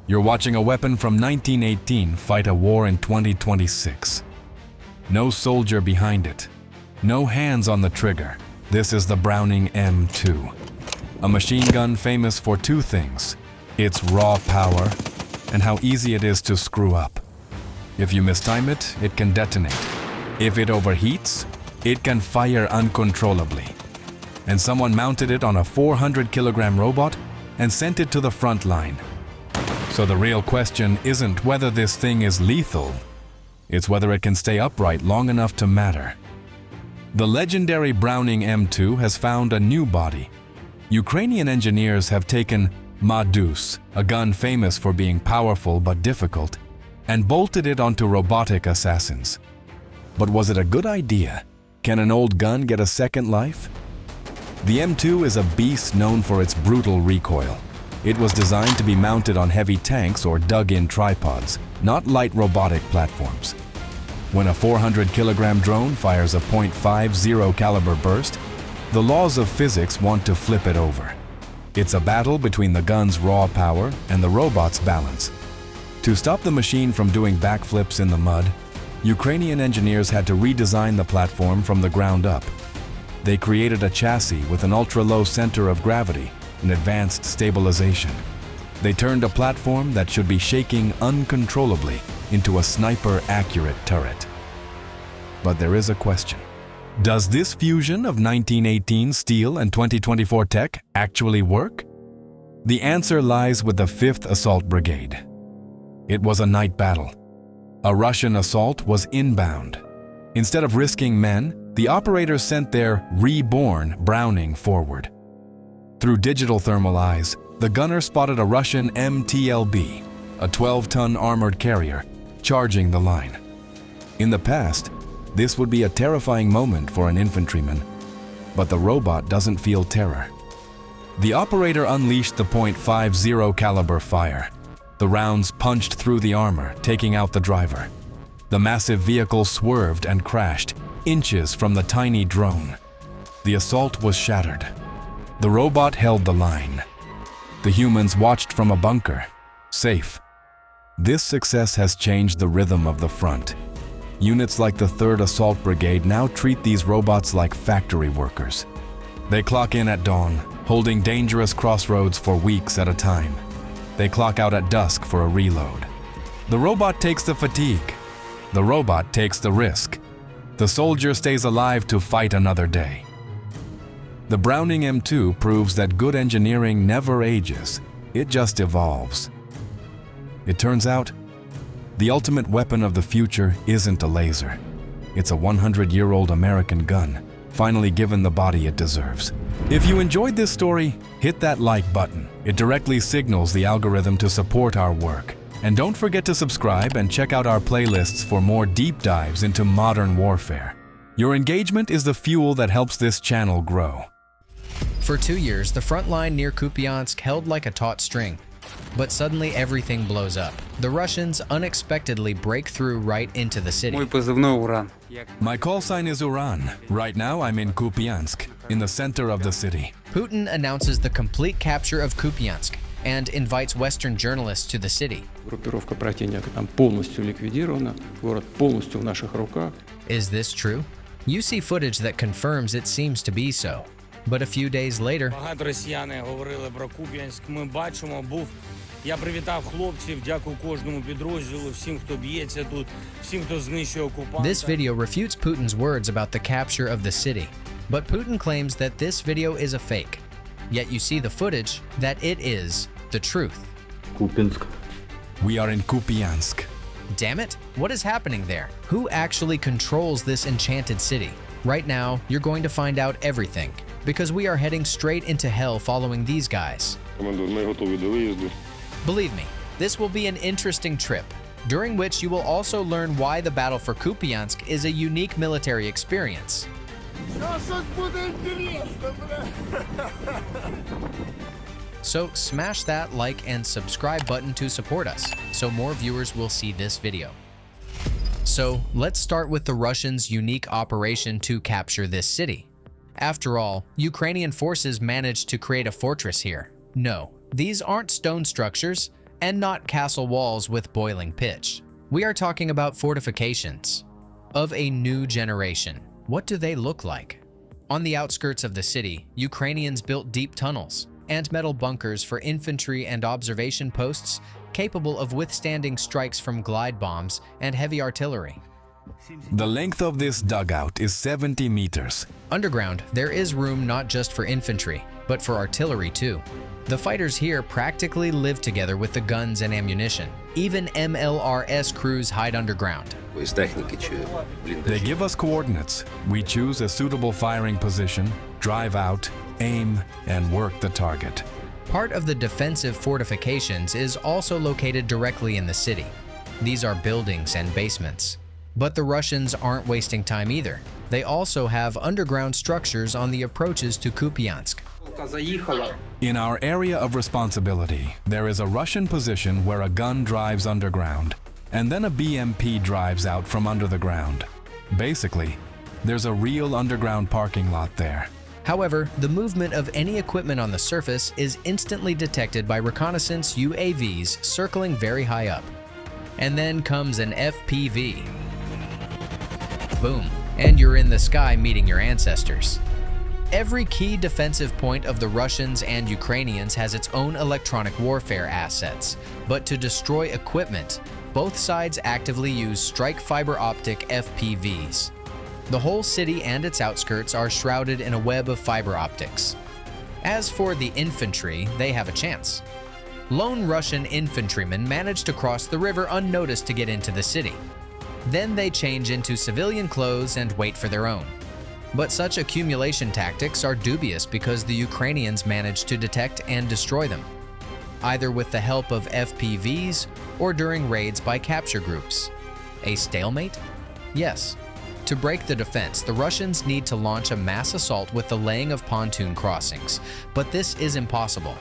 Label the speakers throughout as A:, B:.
A: You're watching a weapon from 1918 fight a war in 2026. No soldier behind it. No hands on the trigger. This is the Browning M2. A machine gun famous for two things: its raw power and how easy it is to screw up. If you mistime it, it can detonate. If it overheats, it can fire uncontrollably. And someone mounted it on a 400-kilogram robot and sent it to the front line. So the real question isn't whether this thing is lethal, it's whether it can stay upright long enough to matter. The legendary Browning M2 has found a new body. Ukrainian engineers have taken Marder, a gun famous for being powerful but difficult, and bolted it onto robotic assassins. But was it a good idea? Can an old gun get a second life? The M2 is a beast known for its brutal recoil. It was designed to be mounted on heavy tanks or dug-in tripods, not light robotic platforms. When a 400-kilogram drone fires a .50 caliber burst, the laws of physics want to flip it over. It's a battle between the gun's raw power and the robot's balance. To stop the machine from doing backflips in the mud, Ukrainian engineers had to redesign the platform from the ground up. They created a chassis with an ultra-low center of gravity and advanced stabilization. They turned a platform that should be shaking uncontrollably into a sniper-accurate turret. But there is a question. Does this fusion of 1918 steel and 2024 tech actually work? The answer lies with the 5th Assault Brigade. It was a night battle. A Russian assault was inbound. Instead of risking men, the operators sent their reborn Browning forward. Through digital thermal eyes, the gunner spotted a Russian MTLB, a 12-ton armored carrier, charging the line. In the past, this would be a terrifying moment for an infantryman, but the robot doesn't feel terror. The operator unleashed the .50 caliber fire. The rounds punched through the armor, taking out the driver. The massive vehicle swerved and crashed, inches from the tiny drone. The assault was shattered. The robot held the line. The humans watched from a bunker, safe. This success has changed the rhythm of the front. Units like the 3rd Assault Brigade now treat these robots like factory workers. They clock in at dawn, holding dangerous crossroads for weeks at a time. They clock out at dusk for a reload. The robot takes the fatigue. The robot takes the risk. The soldier stays alive to fight another day. The Browning M2 proves that good engineering never ages, it just evolves. It turns out, the ultimate weapon of the future isn't a laser. It's a 100-year-old American gun, finally given the body it deserves. If you enjoyed this story, hit that like button. It directly signals the algorithm to support our work. And don't forget to subscribe and check out our playlists for more deep dives into modern warfare. Your engagement is the fuel that helps this channel grow.
B: For 2 years, the front line near Kupiansk held like a taut string. But suddenly everything blows up. The Russians unexpectedly break through right into the city.
A: My call sign is Uran. Right now I'm in Kupiansk, in the center of the city.
B: Putin announces the complete capture of Kupiansk and invites Western journalists to the city. Is this true? You see footage that confirms it seems to be so. But a few days later,
C: Я привітав хлопців, дякую кожному підрозділу, всім, хто б'ється тут, всім, хто знищує окупанта.
B: This video refutes Putin's words about the capture of the city. But Putin claims that this video is a fake. Yet you see the footage that it is the truth.
D: Kupiansk.
A: We are in Kupiansk.
B: Damn it, what is happening there? Who actually controls this enchanted city? Right now, you're going to find out everything, because we are heading straight into hell following these guys. Believe me, this will be an interesting trip, during which you will also learn why the battle for Kupiansk is a unique military experience. So smash that like and subscribe button to support us, so more viewers will see this video. So let's start with the Russians' unique operation to capture this city. After all, Ukrainian forces managed to create a fortress here. No, these aren't stone structures. and not castle walls with boiling pitch. We are talking about fortifications of a new generation. What do they look like? On the outskirts of the city, Ukrainians built deep tunnels and metal bunkers for infantry and observation posts capable of withstanding strikes from glide bombs and heavy artillery.
A: The length of this dugout is 70 meters.
B: Underground, there is room not just for infantry, but for artillery too. The fighters here practically live together with the guns and ammunition. Even MLRS crews hide underground.
A: They give us coordinates. We choose a suitable firing position, drive out, aim, and work the target.
B: Part of the defensive fortifications is also located directly in the city. These are buildings and basements. But the Russians aren't wasting time either. They also have underground structures on the approaches to Kupiansk.
A: In our area of responsibility, there is a Russian position where a gun drives underground, and then a BMP drives out from under the ground. Basically, there's a real underground parking lot there.
B: However, the movement of any equipment on the surface is instantly detected by reconnaissance UAVs circling very high up. And then comes an FPV. Boom, and you're in the sky meeting your ancestors. Every key defensive point of the Russians and Ukrainians has its own electronic warfare assets, but to destroy equipment, both sides actively use strike fiber optic FPVs. The whole city and its outskirts are shrouded in a web of fiber optics. As for the infantry, they have a chance. Lone Russian infantrymen manage to cross the river unnoticed to get into the city. Then they change into civilian clothes and wait for their own. But such accumulation tactics are dubious because the Ukrainians manage to detect and destroy them, either with the help of FPVs or during raids by capture groups. A stalemate? Yes. To break the defense, the Russians need to launch a mass assault with the laying of pontoon crossings, but this is impossible.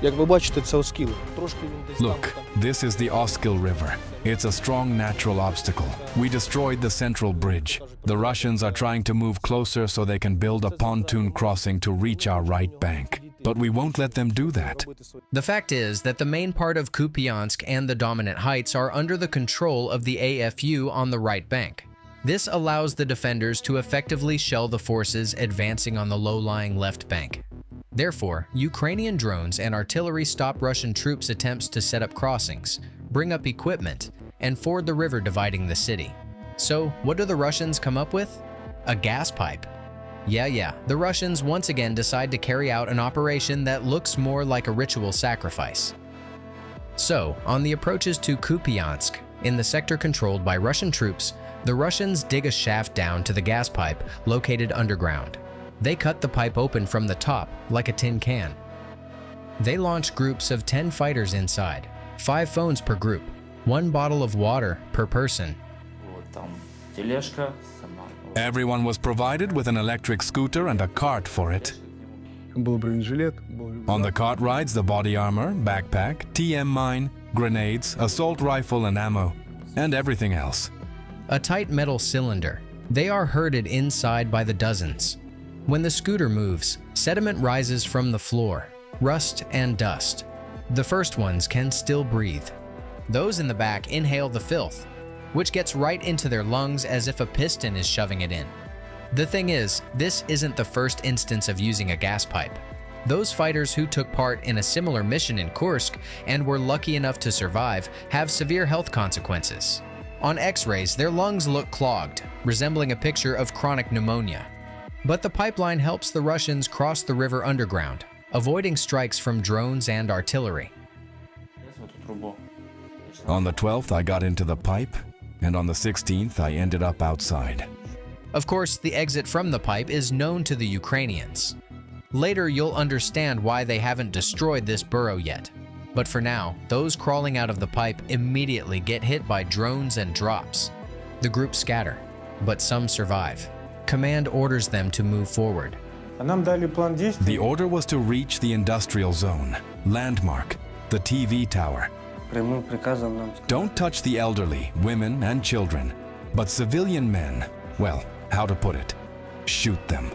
A: Look, this is the Oskil River. It's a strong natural obstacle. We destroyed the central bridge. The Russians are trying to move closer so they can build a pontoon crossing to reach our right bank. But we won't let them do that.
B: The fact is that the main part of Kupiansk and the dominant heights are under the control of the AFU on the right bank. This allows the defenders to effectively shell the forces advancing on the low-lying left bank. Therefore, Ukrainian drones and artillery stop Russian troops' attempts to set up crossings, bring up equipment, and ford the river dividing the city. So, what do the Russians come up with? A gas pipe. Yeah, the Russians once again decide to carry out an operation that looks more like a ritual sacrifice. So, on the approaches to Kupiansk, in the sector controlled by Russian troops, the Russians dig a shaft down to the gas pipe located underground. They cut the pipe open from the top like a tin can. They launch groups of 10 fighters inside, 5 phones per group, 1 bottle of water per person.
A: Everyone was provided with an electric scooter and a cart for it. On the cart rides the body armor, backpack, TM mine, grenades, assault rifle and ammo, and everything else.
B: A tight metal cylinder. They are herded inside by the dozens. When the scooter moves, sediment rises from the floor, rust and dust. The first ones can still breathe. Those in the back inhale the filth, which gets right into their lungs as if a piston is shoving it in. The thing is, this isn't the first instance of using a gas pipe. Those fighters who took part in a similar mission in Kursk and were lucky enough to survive have severe health consequences. On X-rays, their lungs look clogged, resembling a picture of chronic pneumonia. But the pipeline helps the Russians cross the river underground, avoiding strikes from drones and artillery.
A: On the 12th, I got into the pipe, and on the 16th, I ended up outside.
B: Of course, the exit from the pipe is known to the Ukrainians. Later, you'll understand why they haven't destroyed this burrow yet. But for now, those crawling out of the pipe immediately get hit by drones and drops. The groups scatter, but some survive. Command orders them to move forward.
A: The order was to reach the industrial zone, landmark, the TV tower. Don't touch the elderly, women and children, but civilian men, well, how to put it, shoot them.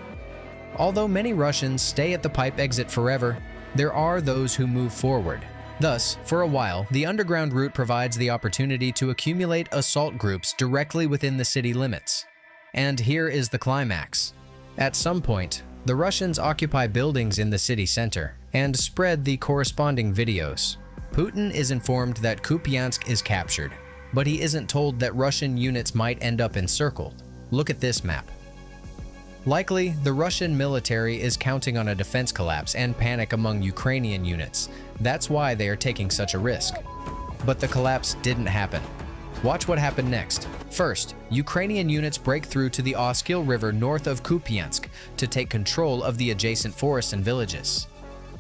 B: Although many Russians stay at the pipe exit forever, there are those who move forward. Thus, for a while, the underground route provides the opportunity to accumulate assault groups directly within the city limits. And here is the climax. At some point, the Russians occupy buildings in the city center and spread the corresponding videos. Putin is informed that Kupiansk is captured, but he isn't told that Russian units might end up encircled. Look at this map. Likely, the Russian military is counting on a defense collapse and panic among Ukrainian units. That's why they are taking such a risk. But the collapse didn't happen. Watch what happened next. First, Ukrainian units break through to the Oskil River north of Kupiansk to take control of the adjacent forests and villages.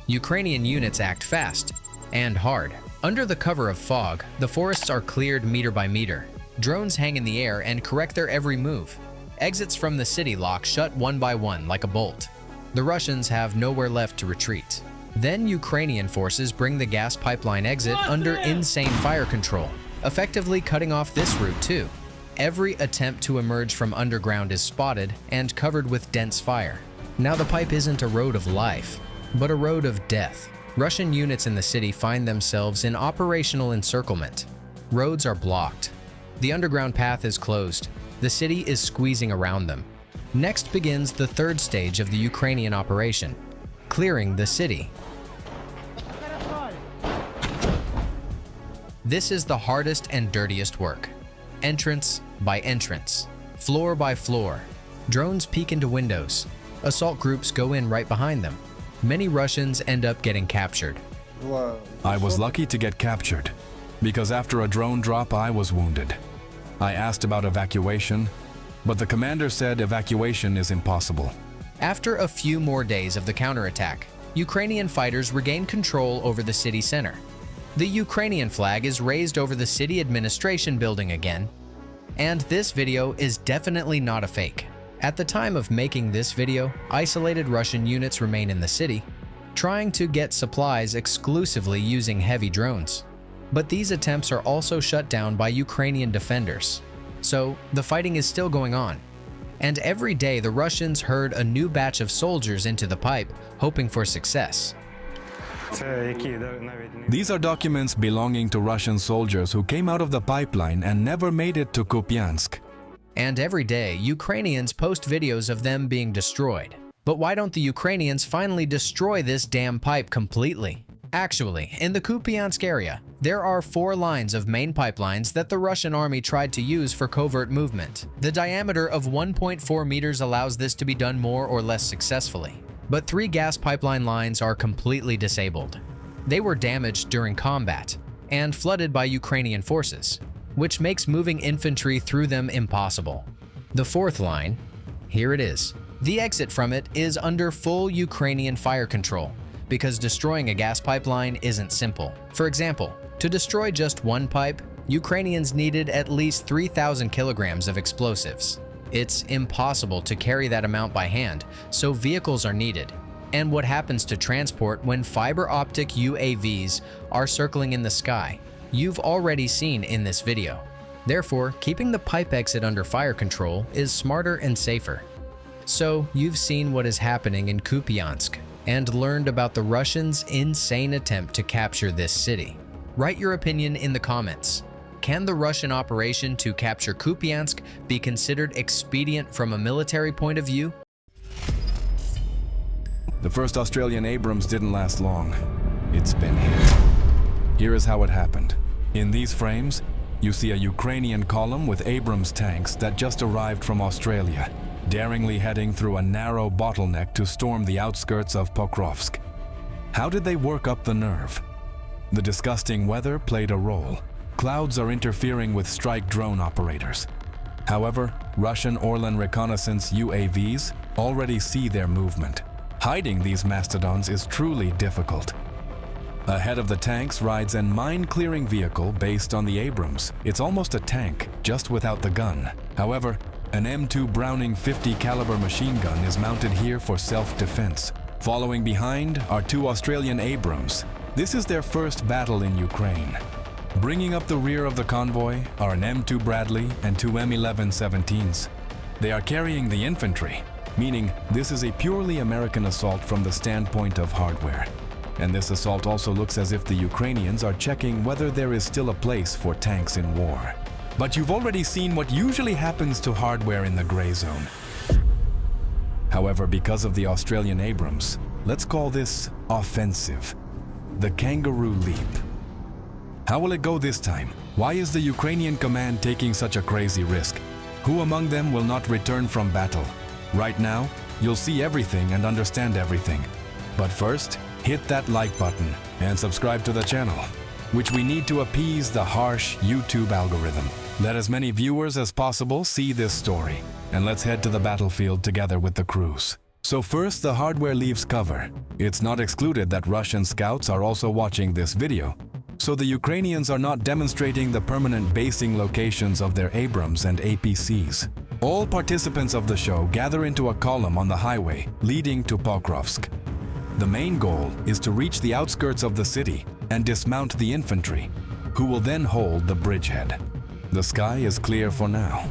B: Ukrainian units act fast and hard. Under the cover of fog, the forests are cleared meter by meter. Drones hang in the air and correct their every move. Exits from the city lock shut one by one like a bolt. The Russians have nowhere left to retreat. Then Ukrainian forces bring the gas pipeline exit under insane fire control, effectively cutting off this route too. Every attempt to emerge from underground is spotted and covered with dense fire. Now the pipe isn't a road of life, but a road of death. Russian units in the city find themselves in operational encirclement. Roads are blocked. The underground path is closed. The city is squeezing around them. Next begins the third stage of the Ukrainian operation, clearing the city. This is the hardest and dirtiest work. Entrance by entrance, floor by floor. Drones peek into windows. Assault groups go in right behind them. Many Russians end up getting captured.
A: I was lucky to get captured, because after a drone drop I was wounded. I asked about evacuation, but the commander said evacuation is impossible.
B: After a few more days of the counterattack, Ukrainian fighters regain control over the city center. The Ukrainian flag is raised over the city administration building again, and this video is definitely not a fake. At the time of making this video, isolated Russian units remain in the city, trying to get supplies exclusively using heavy drones. But these attempts are also shut down by Ukrainian defenders. So the fighting is still going on. And every day the Russians herd a new batch of soldiers into the pipe, hoping for success.
A: These are documents belonging to Russian soldiers who came out of the pipeline and never made it to Kupiansk.
B: And every day, Ukrainians post videos of them being destroyed. But why don't the Ukrainians finally destroy this damn pipe completely? Actually, in the Kupiansk area, there are 4 lines of main pipelines that the Russian army tried to use for covert movement. The diameter of 1.4 meters allows this to be done more or less successfully. But 3 gas pipeline lines are completely disabled. They were damaged during combat and flooded by Ukrainian forces, which makes moving infantry through them impossible. The 4th line, here it is. The exit from it is under full Ukrainian fire control, because destroying a gas pipeline isn't simple. For example, to destroy just one pipe, Ukrainians needed at least 3,000 kilograms of explosives. It's impossible to carry that amount by hand, so vehicles are needed. And what happens to transport when fiber optic UAVs are circling in the sky? You've already seen in this video. Therefore, keeping the pipe exit under fire control is smarter and safer. So, you've seen what is happening in Kupiansk and learned about the Russians' insane attempt to capture this city. Write your opinion in the comments. Can the Russian operation to capture Kupiansk be considered expedient from a military point of view?
A: The first Australian Abrams didn't last long. It's been hit. Here is how it happened. In these frames, you see a Ukrainian column with Abrams tanks that just arrived from Australia, daringly heading through a narrow bottleneck to storm the outskirts of Pokrovsk. How did they work up the nerve? The disgusting weather played a role. Clouds are interfering with strike drone operators. However, Russian Orlan reconnaissance UAVs already see their movement. Hiding these mastodons is truly difficult. Ahead of the tanks rides a mine-clearing vehicle based on the Abrams. It's almost a tank, just without the gun. However, an M2-Browning 50 caliber machine gun is mounted here for self-defense. Following behind are 2 Australian Abrams. This is their first battle in Ukraine. Bringing up the rear of the convoy are an M2 Bradley and 2 M11-17s. They are carrying the infantry, meaning this is a purely American assault from the standpoint of hardware. And this assault also looks as if the Ukrainians are checking whether there is still a place for tanks in war. But you've already seen what usually happens to hardware in the gray zone. However, because of the Australian Abrams, let's call this offensive. The kangaroo leap. How will it go this time? Why is the Ukrainian command taking such a crazy risk? Who among them will not return from battle? Right now, you'll see everything and understand everything. But first, hit that like button and subscribe to the channel, which we need to appease the harsh YouTube algorithm. Let as many viewers as possible see this story, and let's head to the battlefield together with the crews. So first, the hardware leaves cover. It's not excluded that Russian scouts are also watching this video, so the Ukrainians are not demonstrating the permanent basing locations of their Abrams and APCs. All participants of the show gather into a column on the highway leading to Pokrovsk. The main goal is to reach the outskirts of the city and dismount the infantry, who will then hold the bridgehead. The sky is clear for now.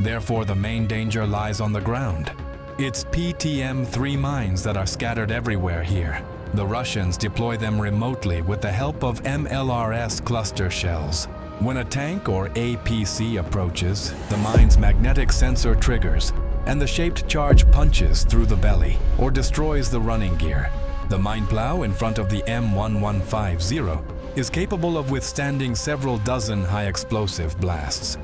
A: Therefore, the main danger lies on the ground. It's PTM-3 mines that are scattered everywhere here. The Russians deploy them remotely with the help of MLRS cluster shells. When a tank or APC approaches, the mine's magnetic sensor triggers, and the shaped charge punches through the belly or destroys the running gear. The mine plow in front of the M1150 is capable of withstanding several dozen high-explosive blasts.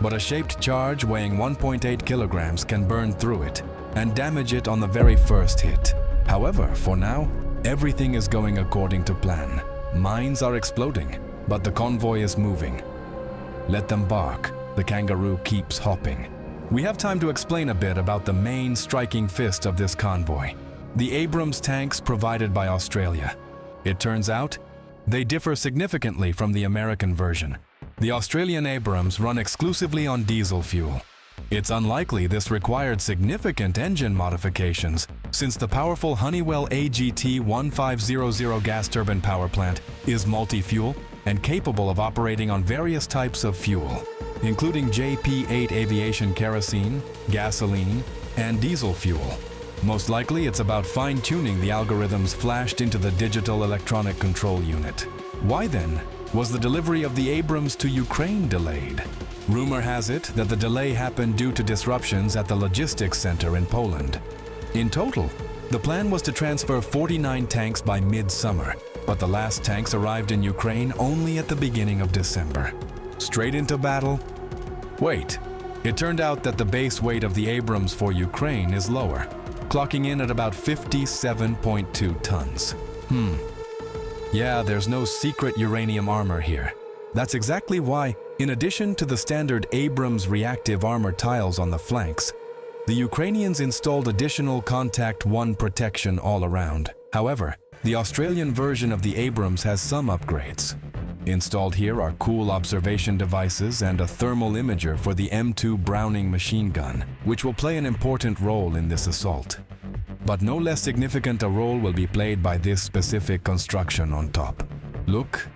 A: But a shaped charge weighing 1.8 kilograms can burn through it and damage it on the very first hit. However, for now, everything is going according to plan. Mines are exploding, but the convoy is moving. Let them bark. The kangaroo keeps hopping. We have time to explain a bit about the main striking fist of this convoy, the Abrams tanks provided by Australia. It turns out, they differ significantly from the American version. The Australian Abrams run exclusively on diesel fuel. It's unlikely this required significant engine modifications, since the powerful Honeywell AGT-1500 gas turbine power plant is multi-fuel and capable of operating on various types of fuel, including JP-8 aviation kerosene, gasoline, and diesel fuel. Most likely, it's about fine-tuning the algorithms flashed into the digital electronic control unit. Why then was the delivery of the Abrams to Ukraine delayed? Rumor has it that the delay happened due to disruptions at the logistics center in Poland. In total, the plan was to transfer 49 tanks by mid-summer, but the last tanks arrived in Ukraine only at the beginning of December. Straight into battle? Wait, it turned out that the base weight of the Abrams for Ukraine is lower, clocking in at about 57.2 tons. Yeah, there's no secret uranium armor here. That's exactly why, in addition to the standard Abrams reactive armor tiles on the flanks, the Ukrainians installed additional Contact 1 protection all around. However, the Australian version of the Abrams has some upgrades. Installed here are cool observation devices and a thermal imager for the M2-Browning machine gun, which will play an important role in this assault. But no less significant a role will be played by this specific construction on top. Look,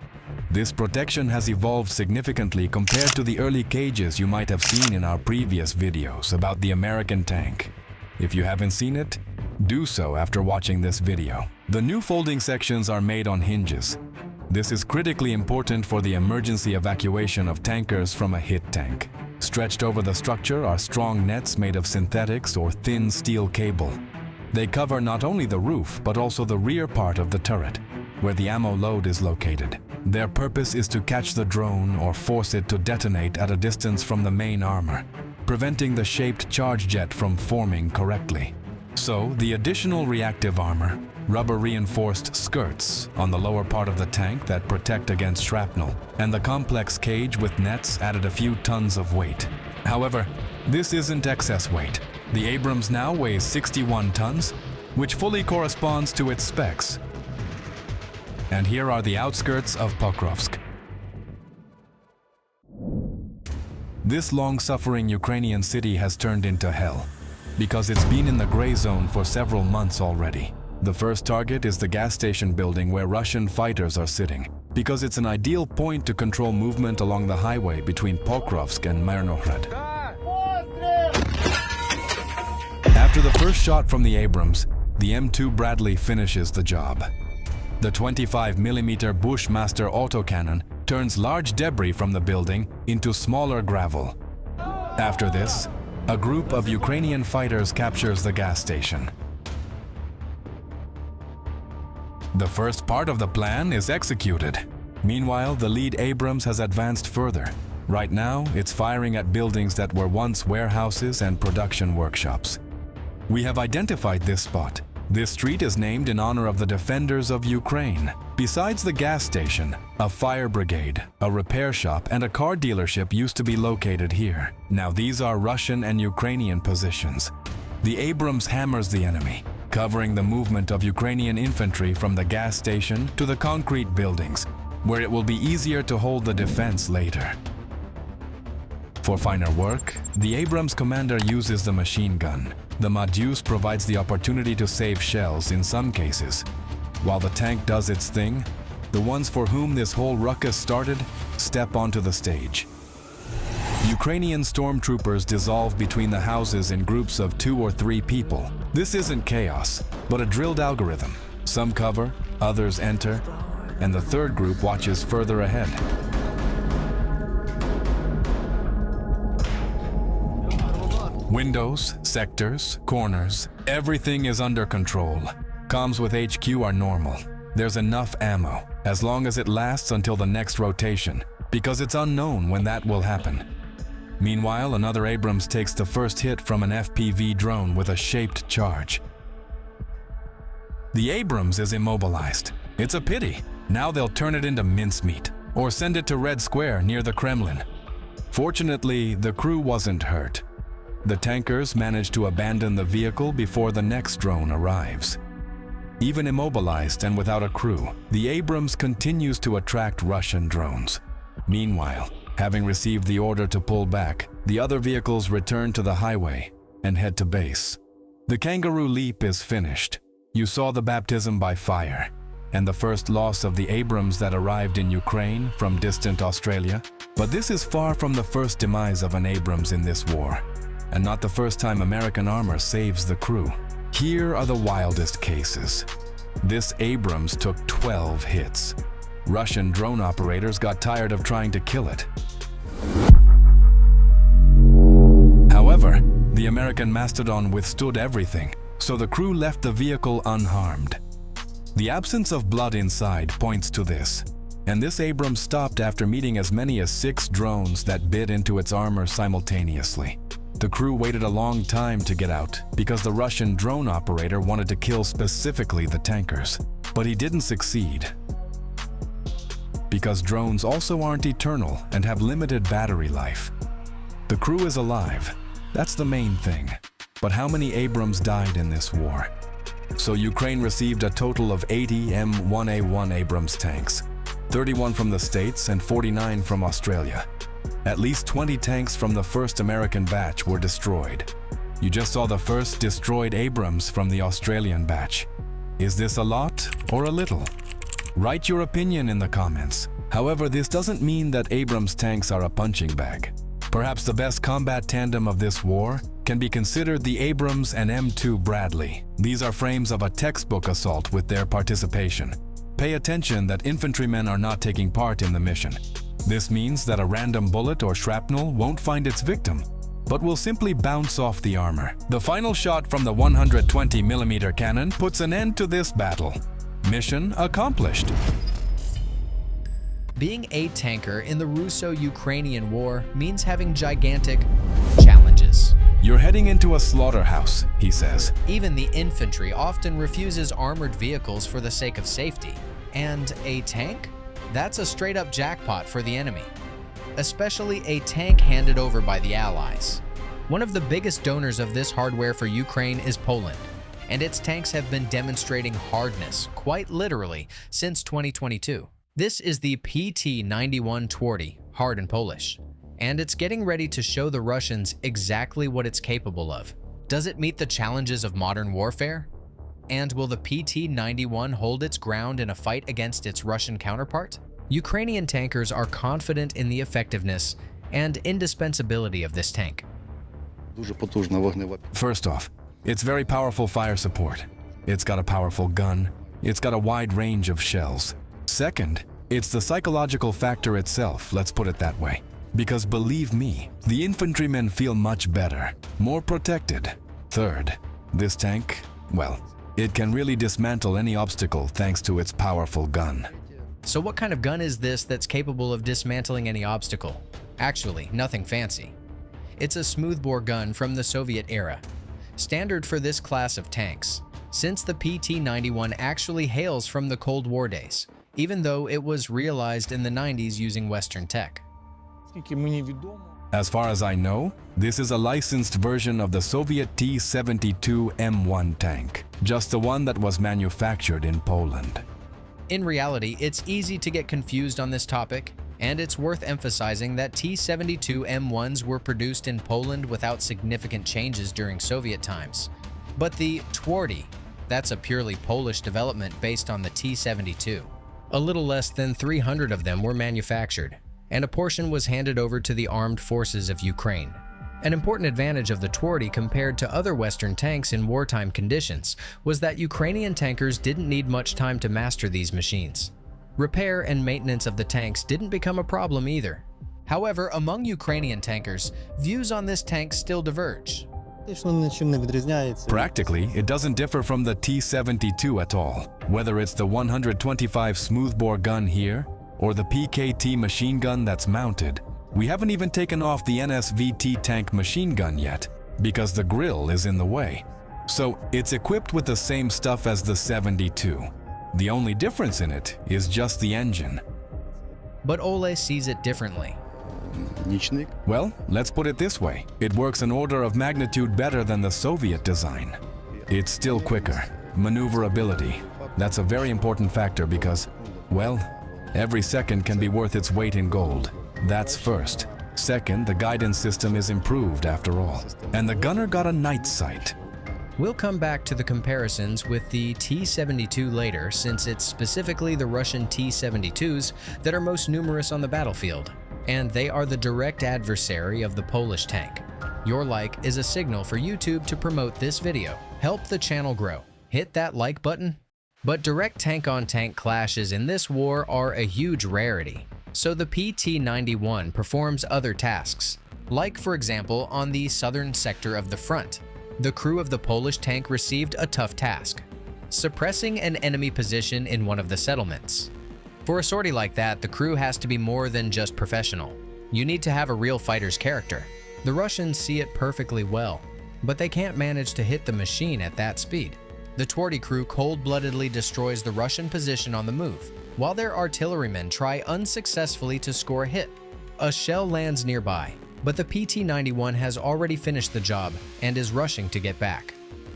A: this protection has evolved significantly compared to the early cages you might have seen in our previous videos about the American tank. If you haven't seen it, do so after watching this video. The new folding sections are made on hinges. This is critically important for the emergency evacuation of tankers from a hit tank. Stretched over the structure are strong nets made of synthetics or thin steel cable. They cover not only the roof, but also the rear part of the turret, where the ammo load is located. Their purpose is to catch the drone or force it to detonate at a distance from the main armor, preventing the shaped charge jet from forming correctly. So, the additional reactive armor, rubber-reinforced skirts on the lower part of the tank that protect against shrapnel, and the complex cage with nets added a few tons of weight. However, this isn't excess weight. The Abrams now weighs 61 tons, which fully corresponds to its specs. And here are the outskirts of Pokrovsk. This long-suffering Ukrainian city has turned into hell, because it's been in the gray zone for several months already. The first target is the gas station building where Russian fighters are sitting, because it's an ideal point to control movement along the highway between Pokrovsk and Marder. After the first shot from the Abrams, the M2 Bradley finishes the job. The 25mm Bushmaster autocannon turns large debris from the building into smaller gravel. After this, a group of Ukrainian fighters captures the gas station. The first part of the plan is executed. Meanwhile, the lead Abrams has advanced further. Right now, it's firing at buildings that were once warehouses and production workshops. We have identified this spot. This street is named in honor of the defenders of Ukraine. Besides the gas station, a fire brigade, a repair shop, and a car dealership used to be located here. Now these are Russian and Ukrainian positions. The Abrams hammers the enemy, covering the movement of Ukrainian infantry from the gas station to the concrete buildings, where it will be easier to hold the defense later. For finer work, the Abrams commander uses the machine gun. The Mastiff provides the opportunity to save shells in some cases. While the tank does its thing, the ones for whom this whole ruckus started step onto the stage. Ukrainian stormtroopers dissolve between the houses in groups of 2 or 3 people. This isn't chaos, but a drilled algorithm. Some cover, others enter, and the third group watches further ahead. Windows, sectors, corners, everything is under control. Comms with HQ are normal. There's enough ammo, as long as it lasts until the next rotation, because it's unknown when that will happen. Meanwhile, another Abrams takes the first hit from an FPV drone with a shaped charge. The Abrams is immobilized. It's a pity. Now they'll turn it into mincemeat, or send it to Red Square near the Kremlin. Fortunately, the crew wasn't hurt. The tankers managed to abandon the vehicle before the next drone arrives. Even immobilized and without a crew, the Abrams continues to attract Russian drones. Meanwhile, having received the order to pull back, the other vehicles return to the highway and head to base. The Kangaroo Leap is finished. You saw the baptism by fire, and the first loss of the Abrams that arrived in Ukraine from distant Australia. But this is far from the first demise of an Abrams in this war, and not the first time American armor saves the crew. Here are the wildest cases. This Abrams took 12 hits. Russian drone operators got tired of trying to kill it. However, the American Mastodon withstood everything, so the crew left the vehicle unharmed. The absence of blood inside points to this, and this Abrams stopped after meeting as many as 6 drones that bit into its armor simultaneously. The crew waited a long time to get out because the Russian drone operator wanted to kill specifically the tankers. But he didn't succeed. Because drones also aren't eternal and have limited battery life. The crew is alive. That's the main thing. But how many Abrams died in this war? So Ukraine received a total of 80 M1A1 Abrams tanks, 31 from the States and 49 from Australia. At least 20 tanks from the first American batch were destroyed. You just saw the first destroyed Abrams from the Australian batch. Is this a lot or a little? Write your opinion in the comments. However, this doesn't mean that Abrams tanks are a punching bag. Perhaps the best combat tandem of this war can be considered the Abrams and M2 Bradley. These are frames of a textbook assault with their participation. Pay attention that infantrymen are not taking part in the mission. This means that a random bullet or shrapnel won't find its victim, but will simply bounce off the armor. The final shot from the 120mm cannon puts an end to this battle. Mission accomplished.
B: Being a tanker in the Russo-Ukrainian war means having gigantic challenges.
A: You're heading into a slaughterhouse, he says.
B: Even the infantry often refuses armored vehicles for the sake of safety. And a tank? That's a straight-up jackpot for the enemy, especially a tank handed over by the Allies. One of the biggest donors of this hardware for Ukraine is Poland, and its tanks have been demonstrating hardness, quite literally, since 2022. This is the PT-91 Twardy, hard in Polish, and it's getting ready to show the Russians exactly what it's capable of. Does it meet the challenges of modern warfare? And will the PT-91 hold its ground in a fight against its Russian counterpart? Ukrainian tankers are confident in the effectiveness and indispensability of this tank.
A: First off, it's very powerful fire support. it's got a powerful gun, it's got a wide range of shells. Second, it's the psychological factor itself, let's put it that way. Because believe me, the infantrymen feel much better, more protected. Third, this tank, well, it can really dismantle any obstacle thanks to its powerful gun.
B: So what kind of gun is this that's capable of dismantling any obstacle? Actually, nothing fancy. It's a smoothbore gun from the Soviet era, standard for this class of tanks, since the PT-91 actually hails from the Cold War days, even though it was realized in the 90s using Western tech.
A: As far as I know, this is a licensed version of the Soviet T-72 M1 tank, just the one that was manufactured in Poland.
B: In reality, it's easy to get confused on this topic, and it's worth emphasizing that T-72 M1s were produced in Poland without significant changes during Soviet times. But the Twardy, that's a purely Polish development based on the T-72. A little less than 300 of them were manufactured, and a portion was handed over to the armed forces of Ukraine. An important advantage of the Twardy compared to other Western tanks in wartime conditions was that Ukrainian tankers didn't need much time to master these machines. Repair and maintenance of the tanks didn't become a problem either. However, among Ukrainian tankers, views on this tank still diverge.
A: Practically, it doesn't differ from the T-72 at all, whether it's the 125 smoothbore gun here or the PKT machine gun that's mounted. We haven't even taken off the NSVT tank machine gun yet, because the grill is in the way. So it's equipped with the same stuff as the 72. The only difference in it is just the engine.
B: But Ole sees it differently.
A: Well, let's put it this way. It works an order of magnitude better than the Soviet design. It's still quicker. Maneuverability. That's a very important factor because, well, every second can be worth its weight in gold. That's first. Second, the guidance system is improved after all. And the gunner got a night sight.
B: We'll come back to the comparisons with the T-72 later, since it's specifically the Russian T-72s that are most numerous on the battlefield, and they are the direct adversary of the Polish tank. Your like is a signal for YouTube to promote this video. Help the channel grow. Hit that like button. But direct tank-on-tank clashes in this war are a huge rarity, so the PT-91 performs other tasks, like for example on the southern sector of the front. The crew of the Polish tank received a tough task, suppressing an enemy position in one of the settlements. For a sortie like that, the crew has to be more than just professional. You need to have a real fighter's character. The Russians see it perfectly well, but they can't manage to hit the machine at that speed. The Twardy crew cold-bloodedly destroys the Russian position on the move, while their artillerymen try unsuccessfully to score a hit. A shell lands nearby, but the PT-91 has already finished the job and is rushing to get back.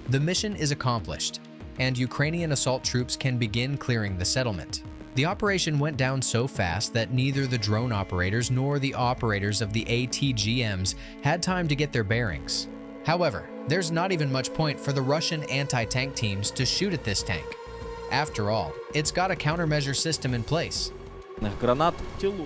B: The mission is accomplished, and Ukrainian assault troops can begin clearing the settlement. The operation went down so fast that neither the drone operators nor the operators of the ATGMs had time to get their bearings. However, there's not even much point for the Russian anti-tank teams to shoot at this tank. After all, it's got a countermeasure system in place.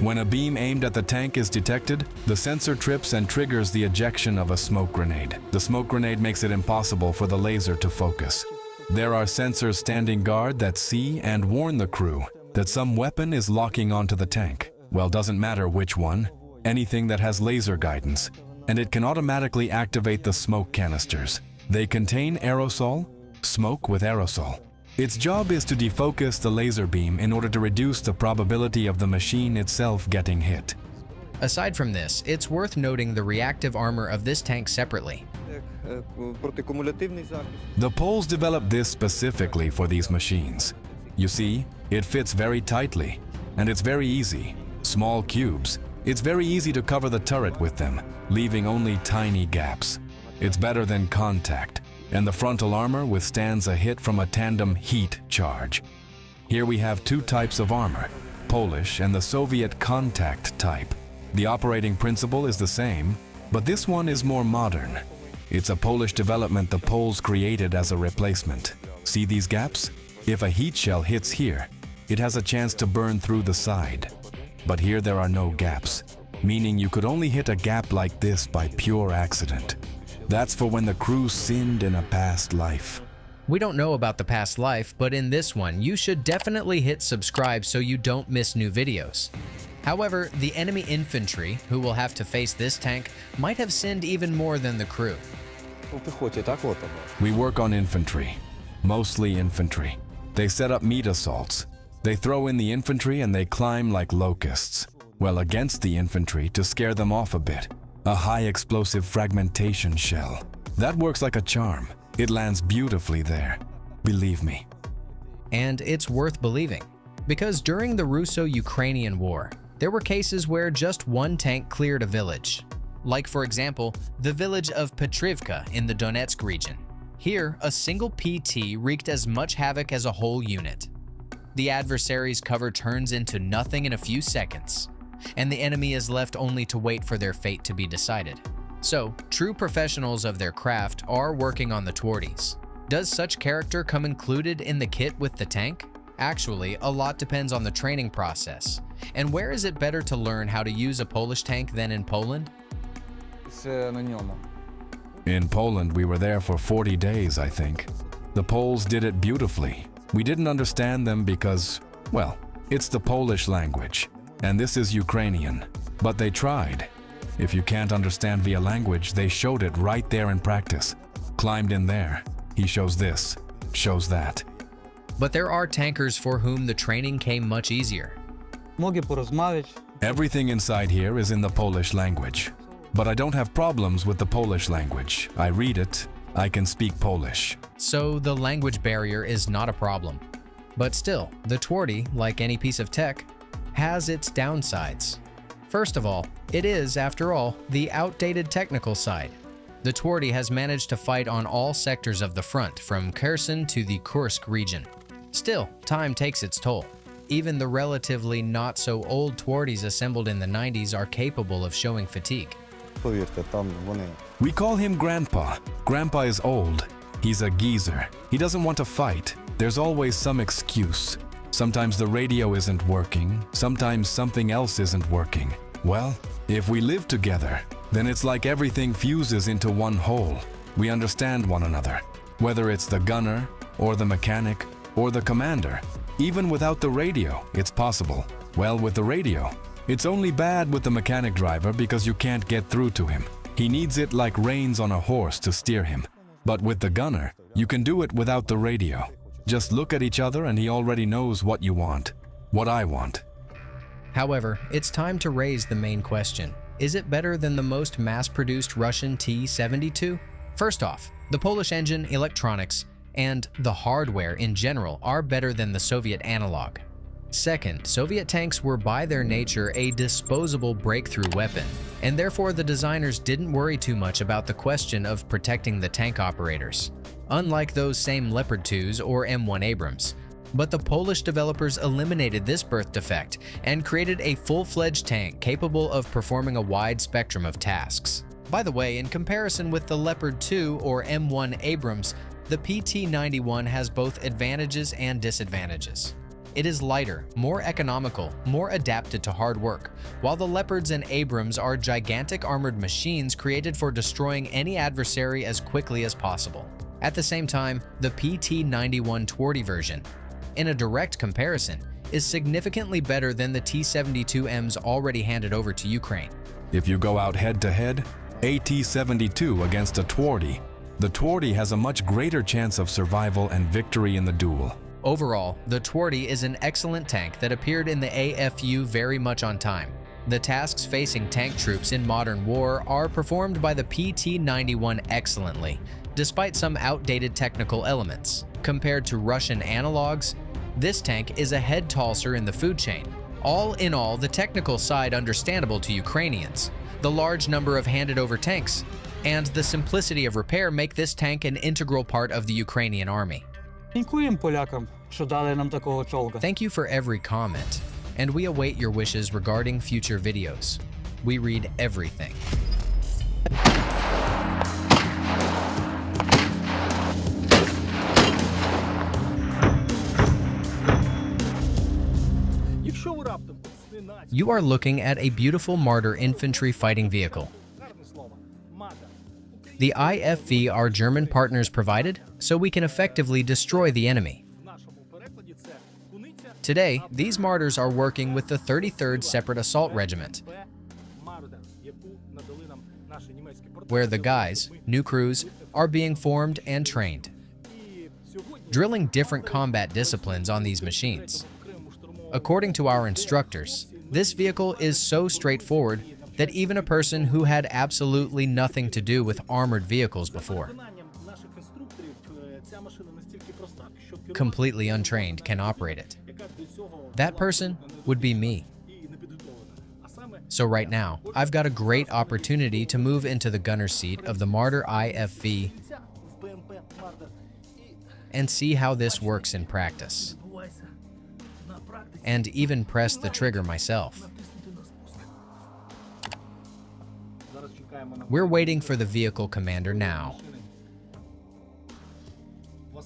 A: When a beam aimed at the tank is detected, the sensor trips and triggers the ejection of a smoke grenade. The smoke grenade makes it impossible for the laser to focus. There are sensors standing guard that see and warn the crew that some weapon is locking onto the tank. Well, doesn't matter which one, anything that has laser guidance, and it can automatically activate the smoke canisters. They contain aerosol, smoke with aerosol. Its job is to defocus the laser beam in order to reduce the probability of the machine itself getting hit.
B: Aside from this, it's worth noting the reactive armor of this tank separately.
A: The Poles developed this specifically for these machines. You see, it fits very tightly, and it's very easy. Small cubes. It's very easy to cover the turret with them, leaving only tiny gaps. It's better than contact, and the frontal armor withstands a hit from a tandem heat charge. Here we have two types of armor, Polish and the Soviet contact type. The operating principle is the same, but this one is more modern. It's a Polish development the Poles created as a replacement. See these gaps? If a heat shell hits here, it has a chance to burn through the side. But here there are no gaps, meaning you could only hit a gap like this by pure accident. That's for when the crew sinned in a past life.
B: We don't know about the past life, but in this one, you should definitely hit subscribe so you don't miss new videos. However, the enemy infantry, who will have to face this tank, might have sinned even more than the crew.
A: We work on infantry, mostly infantry. They set up meat assaults. They throw in the infantry and they climb like locusts. Well, against the infantry to scare them off a bit. A high explosive fragmentation shell. That works like a charm. It lands beautifully there. Believe me.
B: And it's worth believing, because during the Russo-Ukrainian War, there were cases where just one tank cleared a village. Like, for example, the village of Petrivka in the Donetsk region. Here, a single PT wreaked as much havoc as a whole unit. The adversary's cover turns into nothing in a few seconds, and the enemy is left only to wait for their fate to be decided. So, true professionals of their craft are working on the Twardys. Does such character come included in the kit with the tank? Actually, a lot depends on the training process. And where is it better to learn how to use a Polish tank than in Poland?
A: In Poland, we were there for 40 days, I think. The Poles did it beautifully. We didn't understand them because, well, it's the Polish language, and this is Ukrainian. But they tried. If you can't understand via language, they showed it right there in practice. Climbed in there. He shows this, shows that.
B: But there are tankers for whom the training came much easier.
A: Everything inside here is in the Polish language. But I don't have problems with the Polish language. I read it. I can speak Polish.
B: So the language barrier is not a problem. But still, the Twardy, like any piece of tech, has its downsides. First of all, it is, after all, the outdated technical side. The Twardy has managed to fight on all sectors of the front, from Kherson to the Kursk region. Still, time takes its toll. Even the relatively not-so-old Twardys assembled in the 90s are capable of showing fatigue.
A: We call him Grandpa. Grandpa is old. He's a geezer. He doesn't want to fight. There's always some excuse. Sometimes the radio isn't working. Sometimes something else isn't working. Well, if we live together, then it's like everything fuses into one whole. We understand one another, whether it's the gunner, or the mechanic, or the commander. Even without the radio, it's possible. Well, with the radio, it's only bad with the mechanic driver because you can't get through to him. He needs it like reins on a horse to steer him. But with the gunner, you can do it without the radio. Just look at each other and he already knows what you want, what I want.
B: However, it's time to raise the main question. Is it better than the most mass-produced Russian T-72? First off, the Polish engine, electronics, and the hardware in general are better than the Soviet analog. Second, Soviet tanks were by their nature a disposable breakthrough weapon, and therefore the designers didn't worry too much about the question of protecting the tank operators, unlike those same Leopard 2s or M1 Abrams. But the Polish developers eliminated this birth defect and created a full-fledged tank capable of performing a wide spectrum of tasks. By the way, in comparison with the Leopard 2 or M1 Abrams, the PT-91 has both advantages and disadvantages. It is lighter, more economical, more adapted to hard work, while the Leopards and Abrams are gigantic armored machines created for destroying any adversary as quickly as possible. At the same time, the PT-91 Twardy version, in a direct comparison, is significantly better than the T-72Ms already handed over to Ukraine.
A: If you go out head-to-head, a T-72 against a Twardy, the Twardy has a much greater chance of survival and victory in the duel.
B: Overall, the Twardy is an excellent tank that appeared in the AFU very much on time. The tasks facing tank troops in modern war are performed by the PT-91 excellently, despite some outdated technical elements. Compared to Russian analogs, this tank is a head tosser in the food chain. All in all, the technical side understandable to Ukrainians, the large number of handed-over tanks, and the simplicity of repair make this tank an integral part of the Ukrainian army. Thank you for every comment, and we await your wishes regarding future videos. We read everything. You are looking at a beautiful Marder infantry fighting vehicle. The IFV our German partners provided, so we can effectively destroy the enemy. Today, these Marders are working with the 33rd Separate Assault Regiment, where the guys, new crews, are being formed and trained, drilling different combat disciplines on these machines. According to our instructors, this vehicle is so straightforward that even a person who had absolutely nothing to do with armored vehicles before, completely untrained, can operate it. That person would be me. So right now, I've got a great opportunity to move into the gunner seat of the Marder IFV and see how this works in practice, and even press the trigger myself. We're waiting for the vehicle commander now.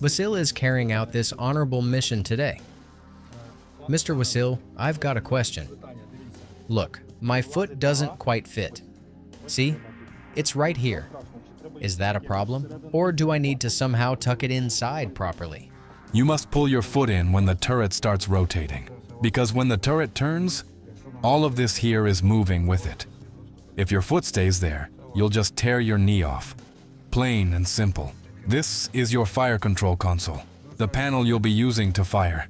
B: Vasil is carrying out this honorable mission today. Mr. Vasil, I've got a question. Look, my foot doesn't quite fit. See? It's right here. Is that a problem? Or do I need to somehow tuck it inside properly?
A: You must pull your foot in when the turret starts rotating, because when the turret turns, all of this here is moving with it. If your foot stays there, you'll just tear your knee off. Plain and simple. This is your fire control console, the panel you'll be using to fire.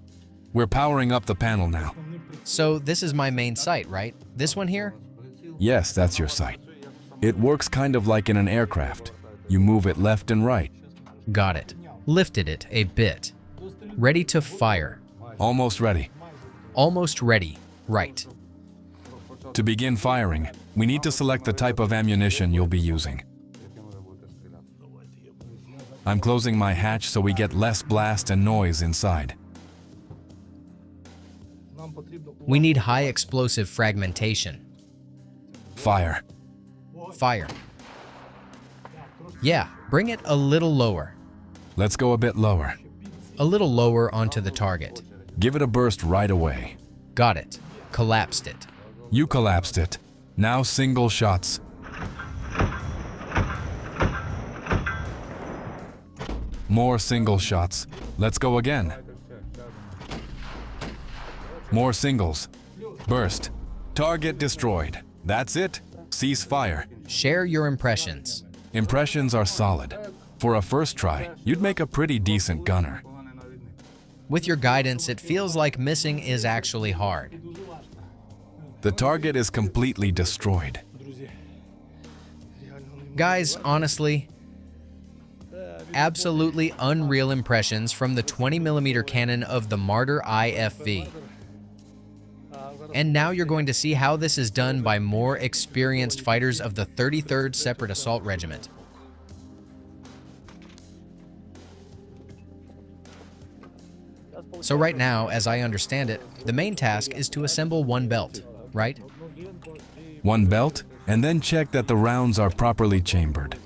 A: We're powering up the panel now.
B: So this is my main sight, right? This one here?
A: Yes, that's your sight. It works kind of like in an aircraft. You move it left and right.
B: Got it. Lifted it a bit. Ready to fire.
A: Almost ready.
B: Almost ready. Right.
A: To begin firing, we need to select the type of ammunition you'll be using. I'm closing my hatch so we get less blast and noise inside.
B: We need high explosive fragmentation.
A: Fire.
B: Fire. Yeah, bring it a little lower.
A: Let's go a bit lower.
B: A little lower onto the target.
A: Give it a burst right away.
B: Got it. Collapsed it.
A: You collapsed it. Now single shots. More single shots. Let's go again. More singles. Burst. Target destroyed. That's it. Cease fire.
B: Share your impressions.
A: Impressions are solid. For a first try, you'd make a pretty decent gunner.
B: With your guidance, it feels like missing is actually hard.
A: The target is completely destroyed.
B: Guys, honestly, absolutely unreal impressions from the 20mm cannon of the Marder IFV. And now you're going to see how this is done by more experienced fighters of the 33rd Separate Assault Regiment. So right now, as I understand it, the main task is to assemble one belt, right?
A: One belt, and then check that the rounds are properly chambered,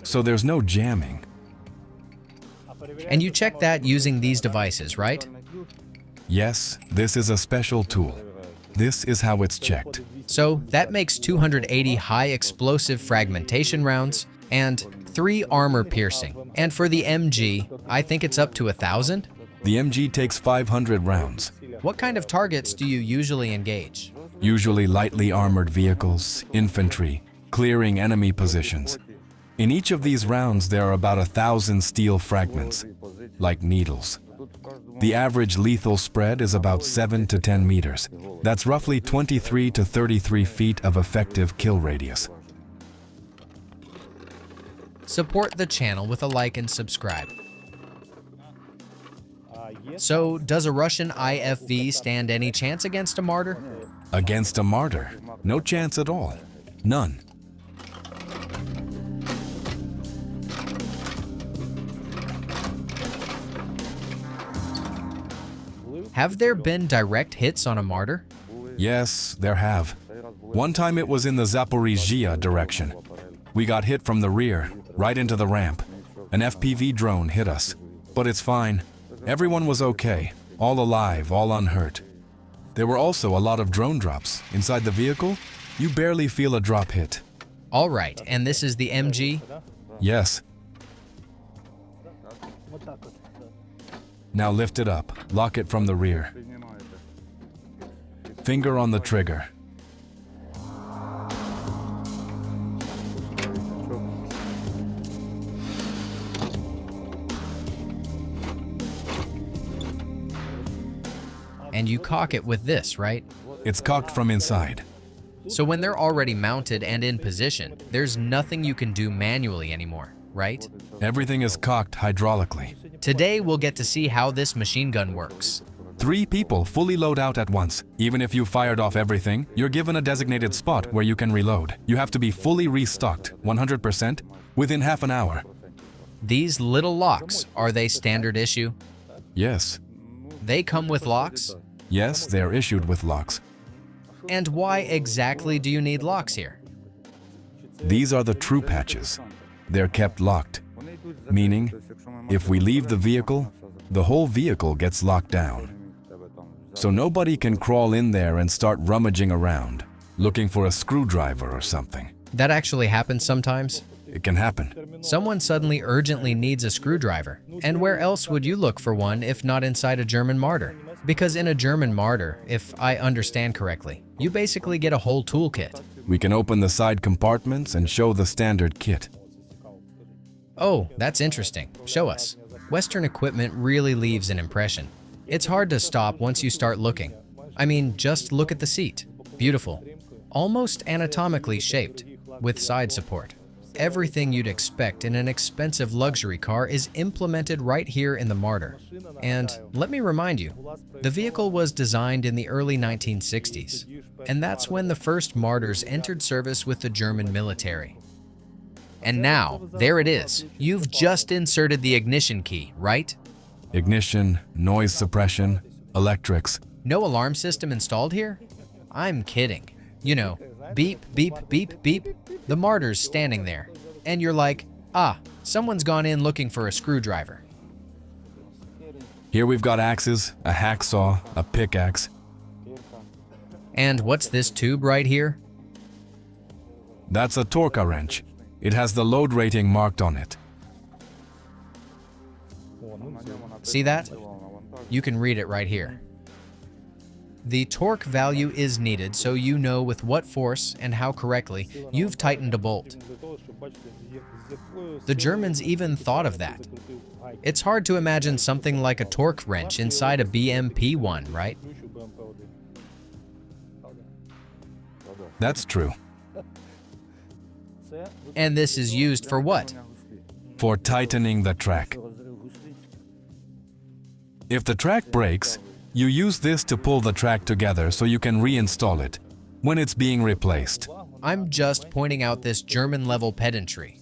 A: so there's no jamming.
B: And you check that using these devices, right?
A: Yes, this is a special tool. This is how it's checked.
B: So that makes 280 high explosive fragmentation rounds and 3 armor piercing. And for the MG, I think it's up to 1,000?
A: The MG takes 500 rounds.
B: What kind of targets do you usually engage?
A: Usually lightly armored vehicles, infantry, clearing enemy positions. In each of these rounds, there are about 1,000 steel fragments, like needles. The average lethal spread is about 7 to 10 meters. That's roughly 23 to 33 feet of effective kill radius.
B: Support the channel with a like and subscribe. So, does a Russian IFV stand any chance against a Marder?
A: Against a Marder? No chance at all. None.
B: Have there been direct hits on a Marder?
A: Yes, there have. One time it was in the Zaporizhia direction. We got hit from the rear, right into the ramp. An FPV drone hit us, but it's fine. Everyone was okay, all alive, all unhurt. There were also a lot of drone drops. Inside the vehicle, you barely feel a drop hit.
B: All right, and this is the MG?
A: Yes. Now lift it up. Lock it from the rear. Finger on the trigger.
B: And you cock it with this, right?
A: It's cocked from inside.
B: So when they're already mounted and in position, there's nothing you can do manually anymore, right?
A: Everything is cocked hydraulically.
B: Today we'll get to see how this machine gun works.
A: 3 people fully load out at once. Even if you fired off everything, you're given a designated spot where you can reload. You have to be fully restocked, 100%, within half an hour.
B: These little locks, are they standard issue?
A: Yes.
B: They come with locks?
A: Yes, they're issued with locks.
B: And why exactly do you need locks here?
A: These are the true patches. They're kept locked, meaning if we leave the vehicle, the whole vehicle gets locked down. So nobody can crawl in there and start rummaging around, looking for a screwdriver or something.
B: That actually happens sometimes?
A: It can happen.
B: Someone suddenly urgently needs a screwdriver. And where else would you look for one if not inside a German Marder? Because in a German Marder, if I understand correctly, you basically get a whole toolkit.
A: We can open the side compartments and show the standard kit.
B: Oh, that's interesting. Show us. Western equipment really leaves an impression. It's hard to stop once you start looking. I mean, just look at the seat. Beautiful. Almost anatomically shaped, with side support. Everything you'd expect in an expensive luxury car is implemented right here in the Marder. And let me remind you, the vehicle was designed in the early 1960s, and that's when the first Marders entered service with the German military. And now, there it is. You've just inserted the ignition key, right?
A: Ignition, noise suppression, electrics.
B: No alarm system installed here? I'm kidding. You know, beep, beep, beep, beep. The Marder's standing there. And you're like, ah, someone's gone in looking for a screwdriver.
A: Here we've got axes, a hacksaw, a pickaxe.
B: And what's this tube right here?
A: That's a torque wrench. It has the load rating marked on it.
B: See that? You can read it right here. The torque value is needed so you know with what force and how correctly you've tightened a bolt. The Germans even thought of that. It's hard to imagine something like a torque wrench inside a BMP-1, right?
A: That's true.
B: And this is used for what?
A: For tightening the track. If the track breaks, you use this to pull the track together so you can reinstall it when it's being replaced.
B: I'm just pointing out this German-level pedantry.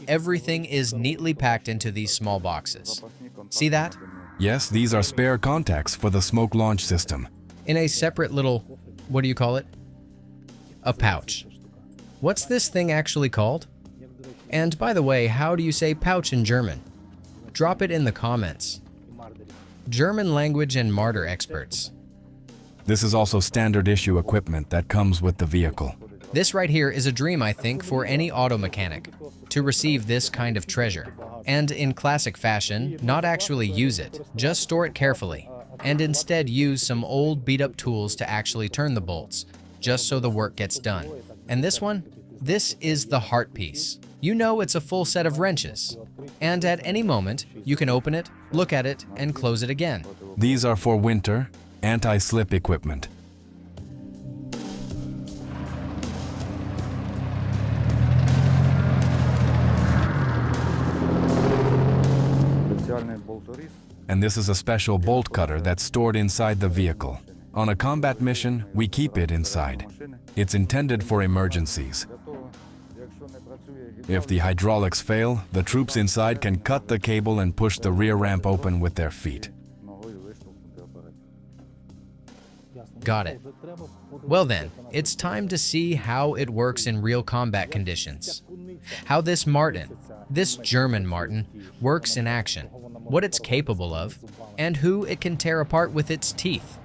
B: Everything is neatly packed into these small boxes. See that?
A: Yes, these are spare contacts for the smoke launch system.
B: In a separate little, what do you call it? A pouch. What's this thing actually called? And by the way, how do you say pouch in German? Drop it in the comments. German language and Marder experts.
A: This is also standard issue equipment that comes with the vehicle.
B: This right here is a dream, I think, for any auto mechanic, to receive this kind of treasure. And in classic fashion, not actually use it, just store it carefully, and instead use some old beat-up tools to actually turn the bolts, just so the work gets done. And this one? This is the heart piece. You know it's a full set of wrenches. And at any moment, you can open it, look at it, and close it again.
A: These are for winter, anti-slip equipment. And this is a special bolt cutter that's stored inside the vehicle. On a combat mission, we keep it inside. It's intended for emergencies. If the hydraulics fail, the troops inside can cut the cable and push the rear ramp open with their feet.
B: Got it. Well then, it's time to see how it works in real combat conditions. How this Martin, this German Martin, works in action, what it's capable of, and who it can tear apart with its teeth.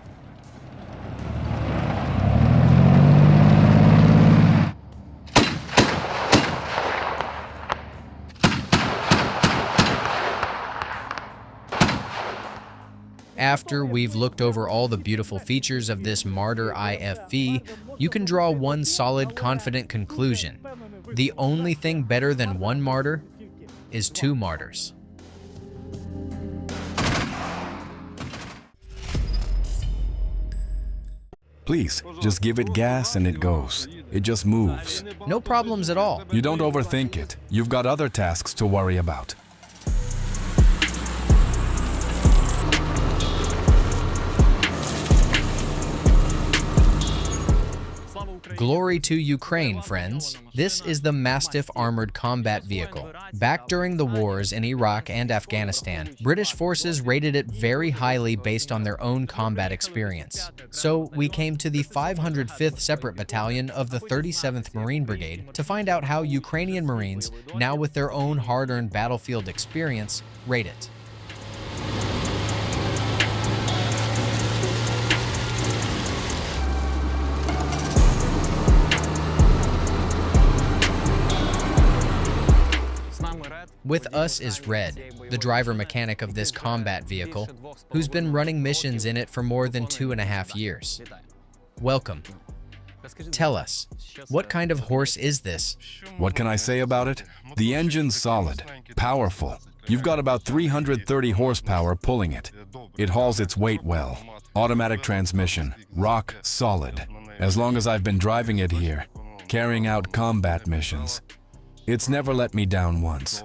B: After we've looked over all the beautiful features of this Marder IFV, you can draw one solid, confident conclusion. The only thing better than one Marder is two Marders.
A: Please, just give it gas and it goes. It just moves.
B: No problems at all.
A: You don't overthink it. You've got other tasks to worry about.
B: Glory to Ukraine, friends. This is the Mastiff armored combat vehicle. Back during the wars in Iraq and Afghanistan, British forces rated it very highly based on their own combat experience. So we came to the 505th Separate Battalion of the 37th Marine Brigade to find out how Ukrainian Marines, now with their own hard-earned battlefield experience, rate it. With us is Red, the driver mechanic of this combat vehicle, who's been running missions in it for more than 2.5 years. Welcome. Tell us, what kind of horse is this?
A: What can I say about it? The engine's solid, powerful. You've got about 330 horsepower pulling it. It hauls its weight well. Automatic transmission, rock solid. As long as I've been driving it here, carrying out combat missions, it's never let me down once.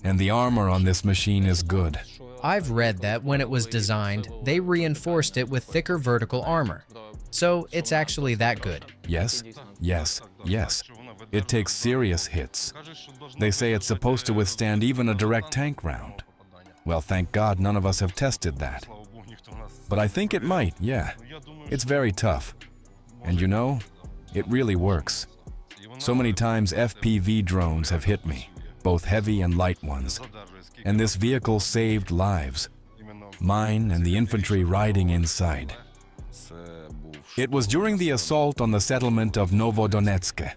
A: And the armor on this machine is good.
B: I've read that when it was designed, they reinforced it with thicker vertical armor. So it's actually that good.
A: Yes, yes, yes. It takes serious hits. They say it's supposed to withstand even a direct tank round. Well, thank God none of us have tested that. But I think it might, yeah. It's very tough. And you know, it really works. So many times FPV drones have hit me, both heavy and light ones. And this vehicle saved lives. Mine and the infantry riding inside. It was during the assault on the settlement of Novodonetsk.